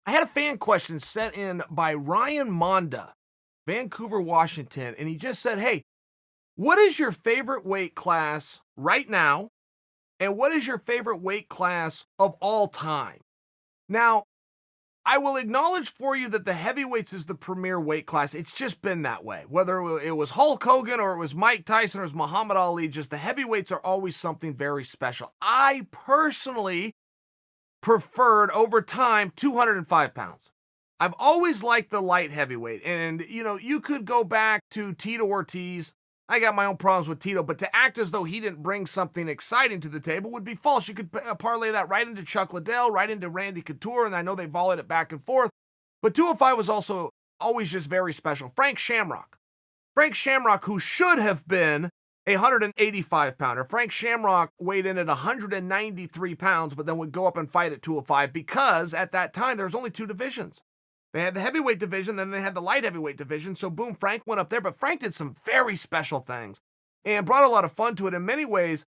I had a fan question sent in by Ryan Monda, Vancouver, Washington, and he just said, "Hey, what is your favorite weight class right now? And what is your favorite weight class of all time?" Now, I will acknowledge for you that the heavyweights is the premier weight class. It's just been that way. Whether it was Hulk Hogan or it was Mike Tyson or it was Muhammad Ali, just the heavyweights are always something very special. I personally preferred over time 205 pounds. I've always liked the light heavyweight. And, you could go back to Tito Ortiz. I got my own problems with Tito, but to act as though he didn't bring something exciting to the table would be false. You could parlay that right into Chuck Liddell, right into Randy Couture, and I know they volleyed it back and forth. But 205 was also always just very special. Frank Shamrock. Frank Shamrock, who should have been a 185-pounder. Frank Shamrock weighed in at 193 pounds, but then would go up and fight at 205 because at that time there was only two divisions. They had the heavyweight division, then they had the light heavyweight division. So boom, Frank went up there, but Frank did some very special things and brought a lot of fun to it. In many ways,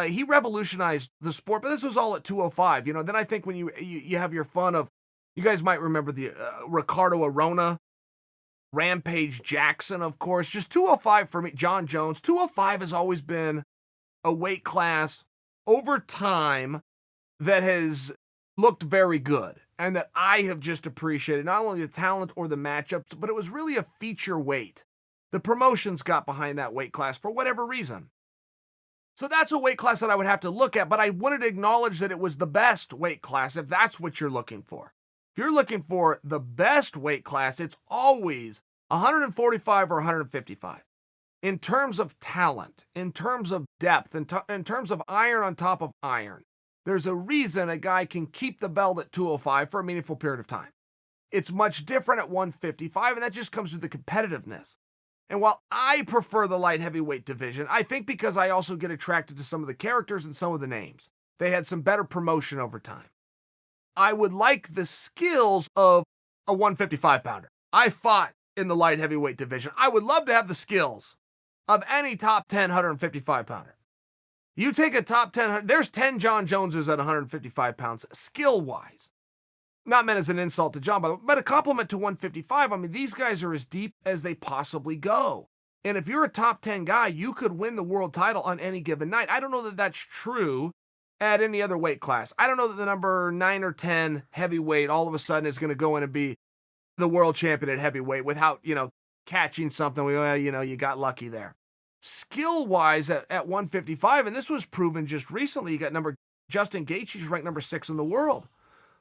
he revolutionized the sport, but this was all at 205. Then I think when you have your fun of, you guys might remember the Ricardo Arona, Rampage Jackson, of course, just 205 for me, John Jones. 205 has always been a weight class over time that has looked very good and that I have just appreciated, not only the talent or the matchups, but it was really a feature weight. The promotions got behind that weight class for whatever reason. So that's a weight class that I would have to look at, but I wanted to acknowledge that it was the best weight class if that's what you're looking for. If you're looking for the best weight class, it's always 145 or 155. In terms of talent, in terms of depth, in terms of iron on top of iron, there's a reason a guy can keep the belt at 205 for a meaningful period of time. It's much different at 155, and that just comes with the competitiveness. And while I prefer the light heavyweight division, I think because I also get attracted to some of the characters and some of the names. They had some better promotion over time. I would like the skills of a 155-pounder. I fought in the light heavyweight division. I would love to have the skills of any top 10 155-pounder. You take a top 10, there's 10 John Joneses at 155 pounds, skill-wise. Not meant as an insult to John, but a compliment to 155. I mean, these guys are as deep as they possibly go. And if you're a top 10 guy, you could win the world title on any given night. I don't know that that's true at any other weight class. I don't know that the number 9 or 10 heavyweight all of a sudden is going to go in and be the world champion at heavyweight without, catching something. You got lucky there. Skill-wise at 155, and this was proven just recently, you got Justin Gaethje's ranked number 6 in the world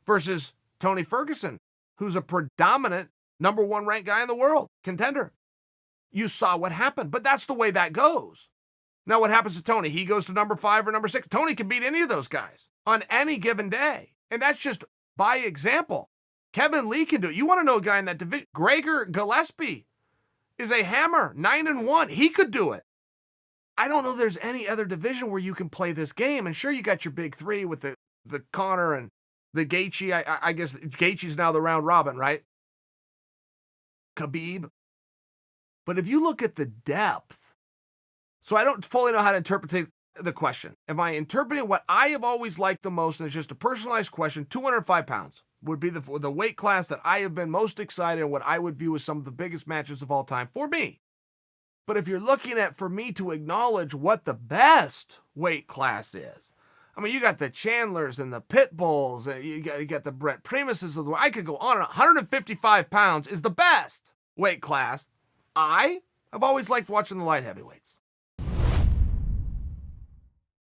versus Tony Ferguson, who's a predominant number 1 ranked guy in the world, contender. You saw what happened, but that's the way that goes. Now what happens to Tony? He goes to number 5 or number 6. Tony can beat any of those guys on any given day, and that's just by example. Kevin Lee can do it. You want to know a guy in that division? Gregor Gillespie is a hammer, 9-1. He could do it. I don't know there's any other division where you can play this game. And sure, you got your big three with the Conor and the Gaethje. I guess Gaethje's now the round robin, right? Khabib. But if you look at the depth, so I don't fully know how to interpret the question. Am I interpreting what I have always liked the most, and it's just a personalized question, 205 pounds would be the weight class that I have been most excited and what I would view as some of the biggest matches of all time for me. But if you're looking at, for me to acknowledge what the best weight class is, I mean, you got the Chandlers and the Pitbulls, and you got the Brett Primuses of the world. I could go on and on. 155 pounds is the best weight class. I have always liked watching the light heavyweights.